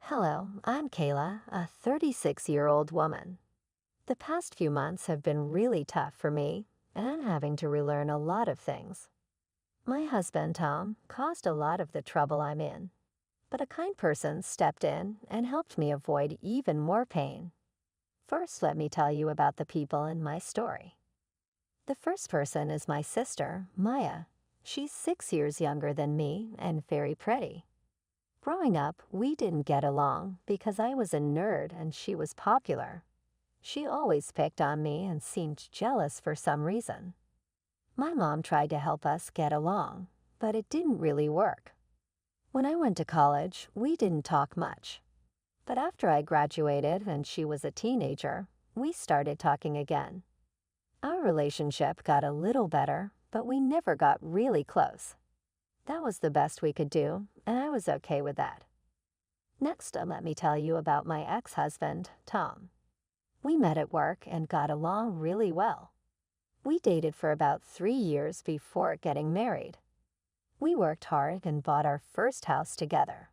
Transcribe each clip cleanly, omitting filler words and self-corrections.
Hello, I'm Kayla, a 36-year-old woman. The past few months have been really tough for me, and I'm having to relearn a lot of things. My husband, Tom, caused a lot of the trouble I'm in, but a kind person stepped in and helped me avoid even more pain. First, let me tell you about the people in my story. The first person is my sister, Maya. She's 6 years younger than me and very pretty. Growing up, we didn't get along because I was a nerd and she was popular. She always picked on me and seemed jealous for some reason. My mom tried to help us get along, but it didn't really work. When I went to college, we didn't talk much. But after I graduated and she was a teenager, we started talking again. Our relationship got a little better, but we never got really close. That was the best we could do, and I was okay with that. Next, let me tell you about my ex-husband, Tom. We met at work and got along really well. We dated for about 3 years before getting married. We worked hard and bought our first house together.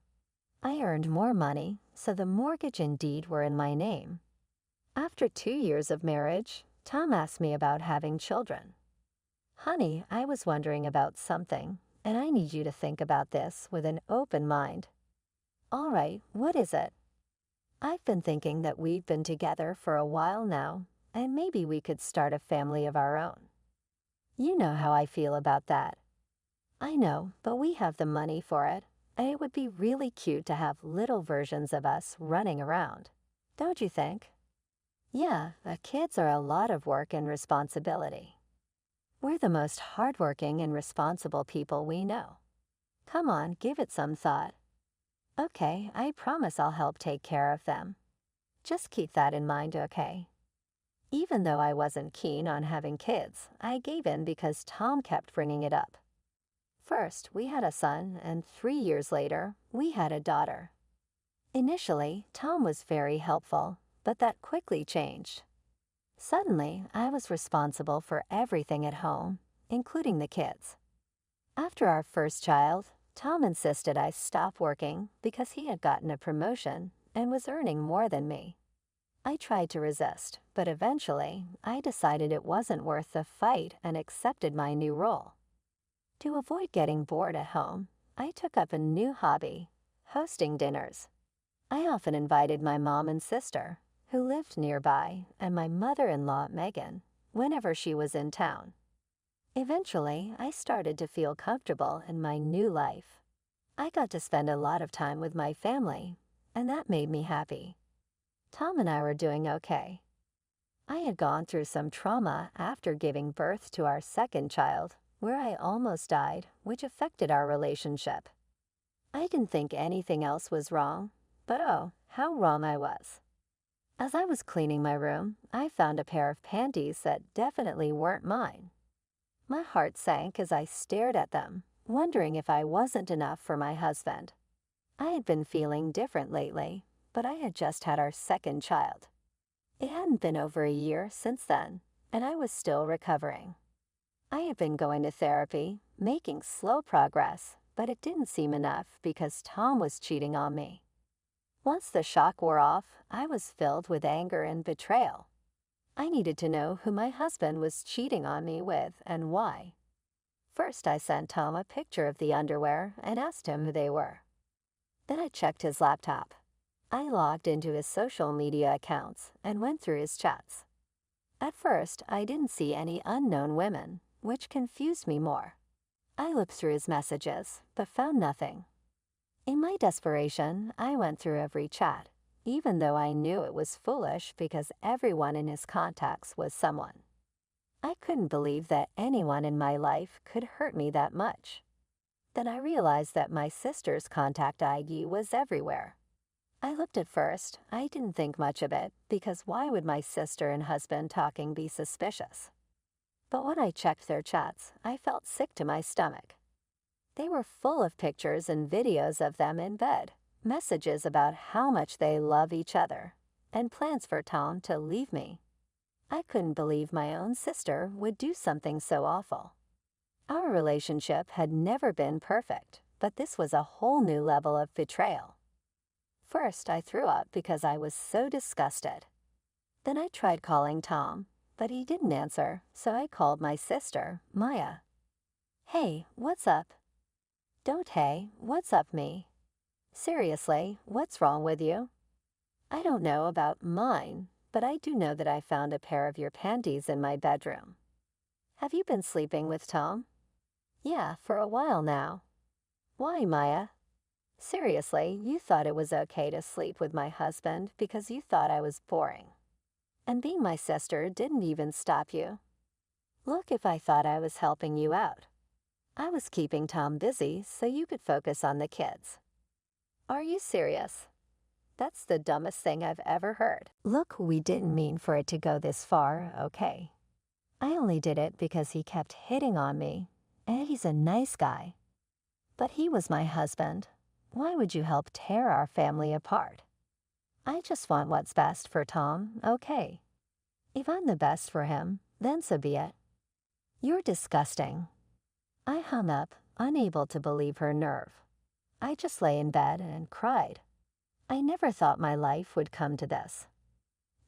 I earned more money, so the mortgage and deed were in my name. After 2 years of marriage, Tom asked me about having children. Honey, I was wondering about something, and I need you to think about this with an open mind. All right, what is it? I've been thinking that we've been together for a while now, and maybe we could start a family of our own. You know how I feel about that. I know, but we have the money for it, and it would be really cute to have little versions of us running around. Don't you think? Yeah, the kids are a lot of work and responsibility. We're the most hardworking and responsible people we know. Come on, give it some thought. Okay, I promise I'll help take care of them. Just keep that in mind, okay? Even though I wasn't keen on having kids, I gave in because Tom kept bringing it up. First, we had a son, and 3 years later, we had a daughter. Initially, Tom was very helpful, but that quickly changed. Suddenly, I was responsible for everything at home, including the kids. After our first child, Tom insisted I stop working because he had gotten a promotion and was earning more than me. I tried to resist, but eventually I decided it wasn't worth the fight and accepted my new role. To avoid getting bored at home, I took up a new hobby, hosting dinners. I often invited my mom and sister, who lived nearby, and my mother-in-law, Megan, whenever she was in town. Eventually, I started to feel comfortable in my new life. I got to spend a lot of time with my family, and that made me happy. Tom and I were doing okay. I had gone through some trauma after giving birth to our second child, where I almost died, which affected our relationship. I didn't think anything else was wrong, but oh, how wrong I was. As I was cleaning my room, I found a pair of panties that definitely weren't mine. My heart sank as I stared at them, wondering if I wasn't enough for my husband. I had been feeling different lately, but I had just had our second child. It hadn't been over a year since then, and I was still recovering. I had been going to therapy, making slow progress, but it didn't seem enough because Tom was cheating on me. Once the shock wore off, I was filled with anger and betrayal. I needed to know who my husband was cheating on me with and why. First, I sent Tom a picture of the underwear and asked him who they were. Then I checked his laptop. I logged into his social media accounts and went through his chats. At first, I didn't see any unknown women, which confused me more. I looked through his messages, but found nothing. In my desperation, I went through every chat, even though I knew it was foolish because everyone in his contacts was someone. I couldn't believe that anyone in my life could hurt me that much. Then I realized that my sister's contact ID was everywhere. I looked at first. I didn't think much of it because why would my sister and husband talking be suspicious? But when I checked their chats, I felt sick to my stomach. They were full of pictures and videos of them in bed, messages about how much they love each other, and plans for Tom to leave me. I couldn't believe my own sister would do something so awful. Our relationship had never been perfect, but this was a whole new level of betrayal. First, I threw up because I was so disgusted. Then I tried calling Tom, but he didn't answer, so I called my sister, Maya. Hey, what's up? Don't hey, what's up me? Seriously, what's wrong with you? I don't know about mine, but I do know that I found a pair of your panties in my bedroom. Have you been sleeping with Tom? Yeah, for a while now. Why, Maya? Seriously, you thought it was okay to sleep with my husband because you thought I was boring. And being my sister didn't even stop you. Look, if I thought I was helping you out. I was keeping Tom busy so you could focus on the kids. Are you serious? That's the dumbest thing I've ever heard. Look, we didn't mean for it to go this far, okay? I only did it because he kept hitting on me, and he's a nice guy. But he was my husband. Why would you help tear our family apart? I just want what's best for Tom, okay? If I'm the best for him, then so be it. You're disgusting. I hung up, unable to believe her nerve. I just lay in bed and cried. I never thought my life would come to this.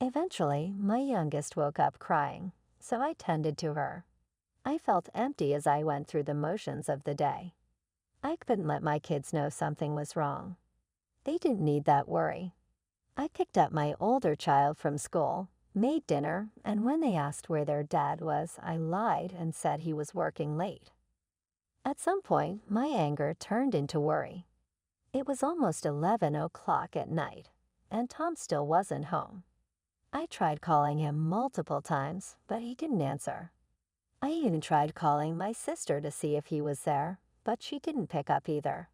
Eventually, my youngest woke up crying, so I tended to her. I felt empty as I went through the motions of the day. I couldn't let my kids know something was wrong. They didn't need that worry. I picked up my older child from school, made dinner, and when they asked where their dad was, I lied and said he was working late. At some point, my anger turned into worry. It was almost 11 o'clock at night, and Tom still wasn't home. I tried calling him multiple times, but he didn't answer. I even tried calling my sister to see if he was there, but she didn't pick up either.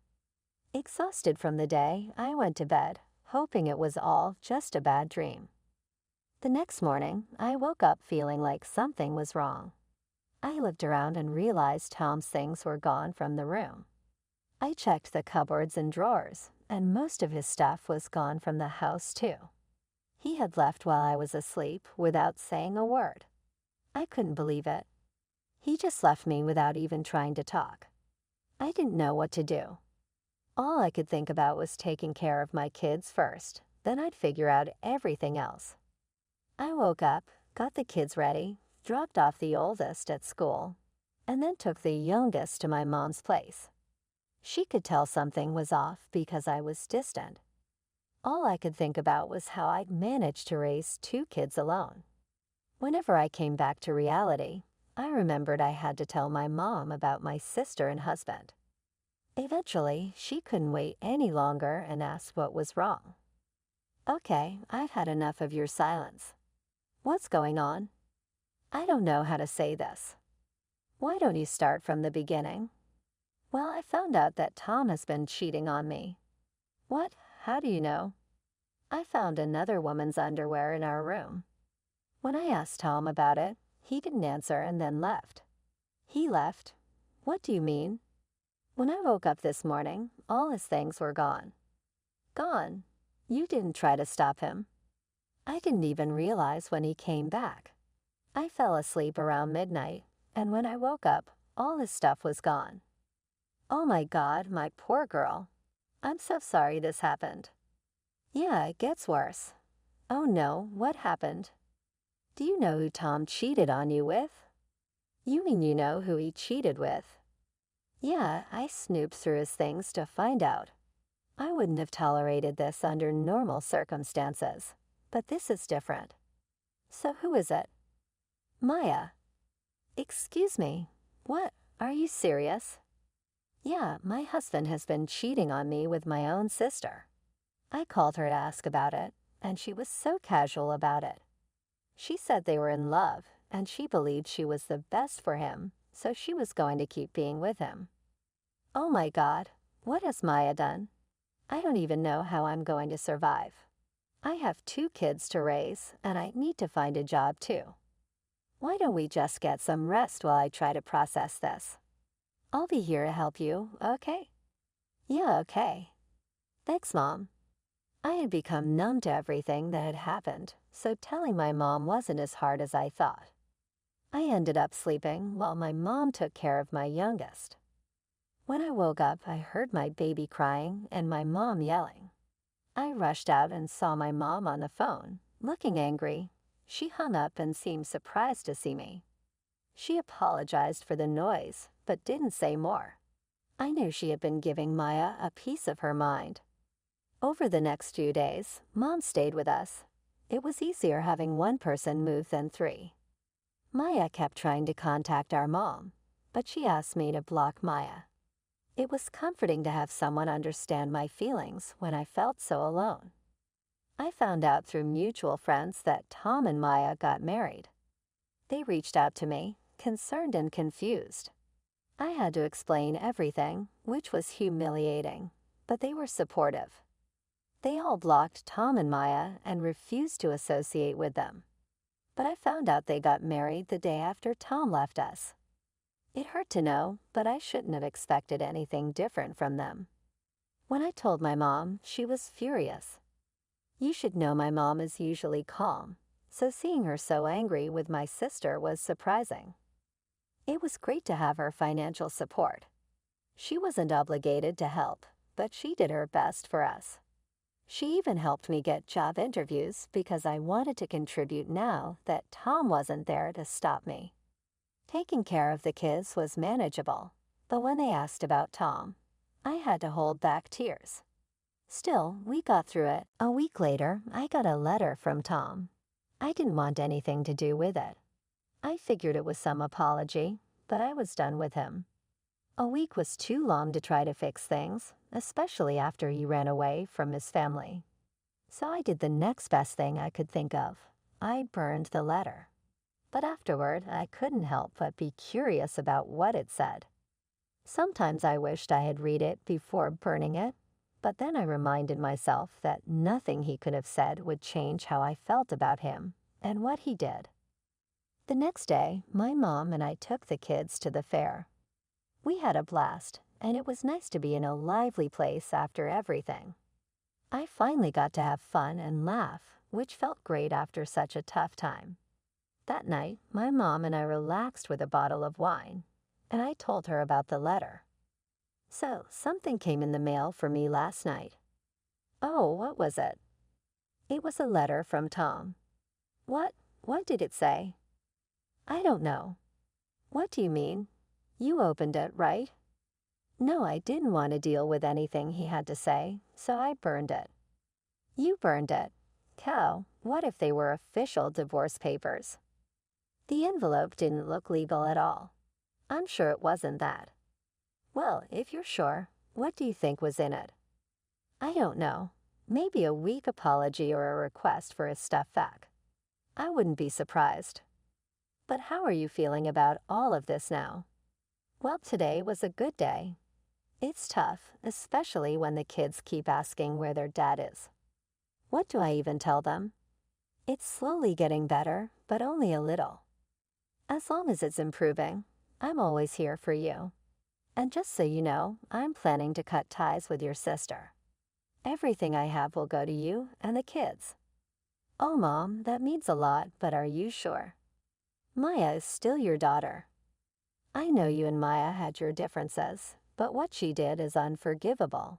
Exhausted from the day, I went to bed, hoping it was all just a bad dream. The next morning, I woke up feeling like something was wrong. I looked around and realized Tom's things were gone from the room. I checked the cupboards and drawers, and most of his stuff was gone from the house too. He had left while I was asleep without saying a word. I couldn't believe it. He just left me without even trying to talk. I didn't know what to do. All I could think about was taking care of my kids first, then I'd figure out everything else. I woke up, got the kids ready, dropped off the oldest at school, and then took the youngest to my mom's place. She could tell something was off because I was distant. All I could think about was how I'd managed to raise 2 kids alone. Whenever I came back to reality, I remembered I had to tell my mom about my sister and husband. Eventually, she couldn't wait any longer and asked what was wrong. Okay, I've had enough of your silence. What's going on? I don't know how to say this. Why don't you start from the beginning? Well, I found out that Tom has been cheating on me. What? How do you know? I found another woman's underwear in our room. When I asked Tom about it, he didn't answer and then left. He left? What do you mean? When I woke up this morning, all his things were gone. Gone? You didn't try to stop him. I didn't even realize when he came back. I fell asleep around midnight, and when I woke up, all his stuff was gone. Oh my God, my poor girl. I'm so sorry this happened. Yeah, it gets worse. Oh no, what happened? Do you know who Tom cheated on you with? You mean you know who he cheated with? Yeah, I snooped through his things to find out. I wouldn't have tolerated this under normal circumstances, but this is different. So who is it? Maya. Excuse me, what? Are you serious? Yeah, my husband has been cheating on me with my own sister. I called her to ask about it, and she was so casual about it. She said they were in love, and she believed she was the best for him, so she was going to keep being with him. Oh my God, what has Maya done? I don't even know how I'm going to survive. I have 2 kids to raise, and I need to find a job too. Why don't we just get some rest while I try to process this? I'll be here to help you, okay? Yeah, okay. Thanks, Mom. I had become numb to everything that had happened, so telling my mom wasn't as hard as I thought. I ended up sleeping while my mom took care of my youngest. When I woke up, I heard my baby crying and my mom yelling. I rushed out and saw my mom on the phone, looking angry. She hung up and seemed surprised to see me. She apologized for the noise, but didn't say more. I knew she had been giving Maya a piece of her mind. Over the next few days, Mom stayed with us. It was easier having one person move than three. Maya kept trying to contact our mom, but she asked me to block Maya. It was comforting to have someone understand my feelings when I felt so alone. I found out through mutual friends that Tom and Maya got married. They reached out to me, concerned and confused. I had to explain everything, which was humiliating, but they were supportive. They all blocked Tom and Maya and refused to associate with them. But I found out they got married the day after Tom left us. It hurt to know, but I shouldn't have expected anything different from them. When I told my mom, she was furious. You should know my mom is usually calm, so seeing her so angry with my sister was surprising. It was great to have her financial support. She wasn't obligated to help, but she did her best for us. She even helped me get job interviews because I wanted to contribute now that Tom wasn't there to stop me. Taking care of the kids was manageable, but when they asked about Tom, I had to hold back tears. Still, we got through it. A week later, I got a letter from Tom. I didn't want anything to do with it. I figured it was some apology, but I was done with him. A week was too long to try to fix things, especially after he ran away from his family. So I did the next best thing I could think of. I burned the letter. But afterward, I couldn't help but be curious about what it said. Sometimes I wished I had read it before burning it, but then I reminded myself that nothing he could have said would change how I felt about him and what he did. The next day, my mom and I took the kids to the fair. We had a blast, and it was nice to be in a lively place after everything. I finally got to have fun and laugh, which felt great after such a tough time. That night, my mom and I relaxed with a bottle of wine, and I told her about the letter. So, something came in the mail for me last night. Oh, what was it? It was a letter from Tom. What did it say? I don't know. What do you mean? You opened it, right? No, I didn't want to deal with anything he had to say, so I burned it. You burned it. Cow, what if they were official divorce papers? The envelope didn't look legal at all. I'm sure it wasn't that. Well, if you're sure, what do you think was in it? I don't know. Maybe a weak apology or a request for his stuff back. I wouldn't be surprised. But how are you feeling about all of this now? Well, today was a good day. It's tough, especially when the kids keep asking where their dad is. What do I even tell them? It's slowly getting better, but only a little. As long as it's improving, I'm always here for you. And just so you know, I'm planning to cut ties with your sister. Everything I have will go to you and the kids. Oh, Mom, that means a lot, but are you sure? Maya is still your daughter. I know you and Maya had your differences, but what she did is unforgivable.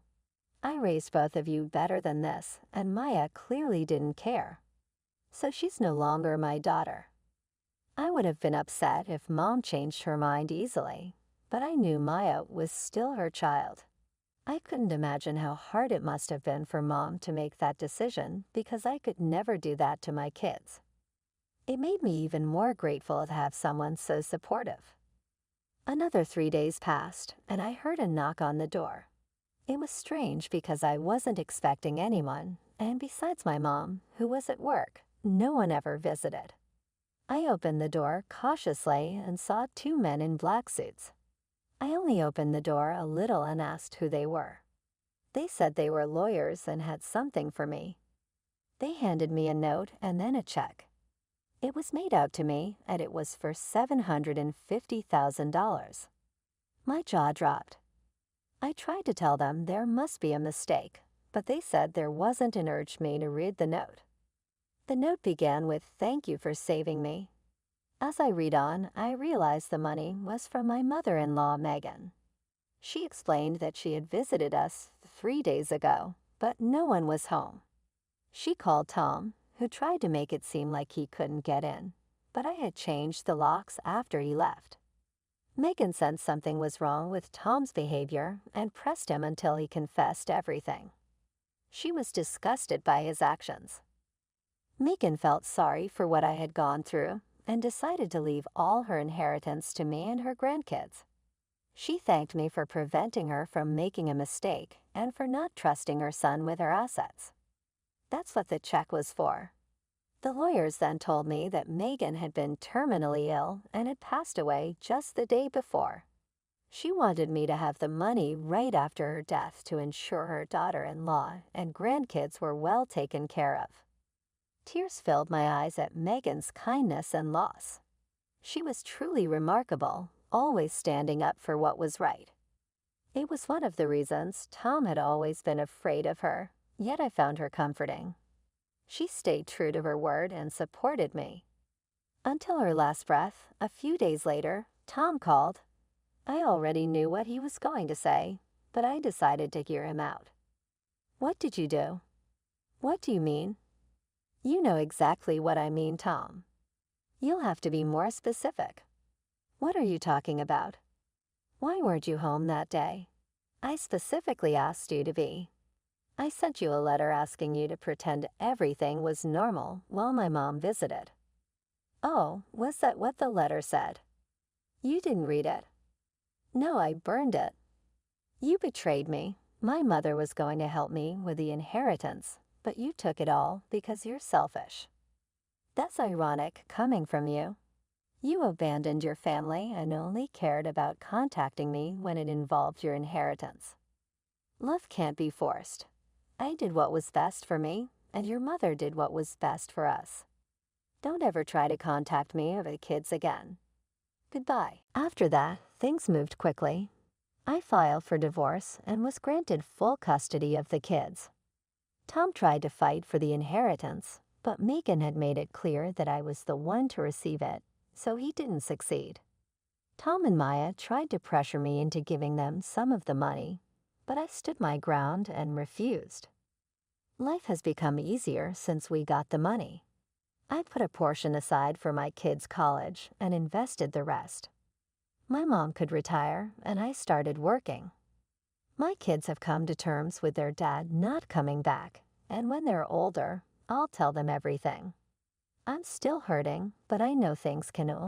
I raised both of you better than this, and Maya clearly didn't care. So she's no longer my daughter. I would have been upset if Mom changed her mind easily, but I knew Maya was still her child. I couldn't imagine how hard it must have been for Mom to make that decision because I could never do that to my kids. It made me even more grateful to have someone so supportive. Another 3 days passed, and I heard a knock on the door. It was strange because I wasn't expecting anyone, and besides my mom, who was at work, no one ever visited. I opened the door cautiously and saw 2 men in black suits. I only opened the door a little and asked who they were. They said they were lawyers and had something for me. They handed me a note and then a check. It was made out to me, and it was for $750,000. My jaw dropped. I tried to tell them there must be a mistake, but they said there wasn't and urged me to read the note. The note began with "Thank you for saving me." As I read on, I realized the money was from my mother-in-law, Megan. She explained that she had visited us 3 days ago, but no one was home. She called Tom, who tried to make it seem like he couldn't get in, but I had changed the locks after he left. Megan sensed something was wrong with Tom's behavior and pressed him until he confessed everything. She was disgusted by his actions. Megan felt sorry for what I had gone through and decided to leave all her inheritance to me and her grandkids. She thanked me for preventing her from making a mistake and for not trusting her son with her assets. That's what the check was for. The lawyers then told me that Megan had been terminally ill and had passed away just the day before. She wanted me to have the money right after her death to ensure her daughter-in-law and grandkids were well taken care of. Tears filled my eyes at Megan's kindness and loss. She was truly remarkable, always standing up for what was right. It was one of the reasons Tom had always been afraid of her, yet I found her comforting. She stayed true to her word and supported me. Until her last breath, a few days later, Tom called. I already knew what he was going to say, but I decided to hear him out. "What did you do?" "What do you mean?" "You know exactly what I mean, Tom. You'll have to be more specific." "What are you talking about?" "Why weren't you home that day?" "I specifically asked you to be. I sent you a letter asking you to pretend everything was normal while my mom visited." "Oh, was that what the letter said?" "You didn't read it." "No, I burned it." "You betrayed me. My mother was going to help me with the inheritance, but you took it all because you're selfish." "That's ironic coming from you. You abandoned your family and only cared about contacting me when it involved your inheritance. Love can't be forced. I did what was best for me, and your mother did what was best for us. Don't ever try to contact me over the kids again. Goodbye." After that, things moved quickly. I filed for divorce and was granted full custody of the kids. Tom tried to fight for the inheritance, but Megan had made it clear that I was the one to receive it, so he didn't succeed. Tom and Maya tried to pressure me into giving them some of the money, but I stood my ground and refused. Life has become easier since we got the money. I put a portion aside for my kids' college and invested the rest. My mom could retire, and I started working. My kids have come to terms with their dad not coming back, and when they're older, I'll tell them everything. I'm still hurting, but I know things can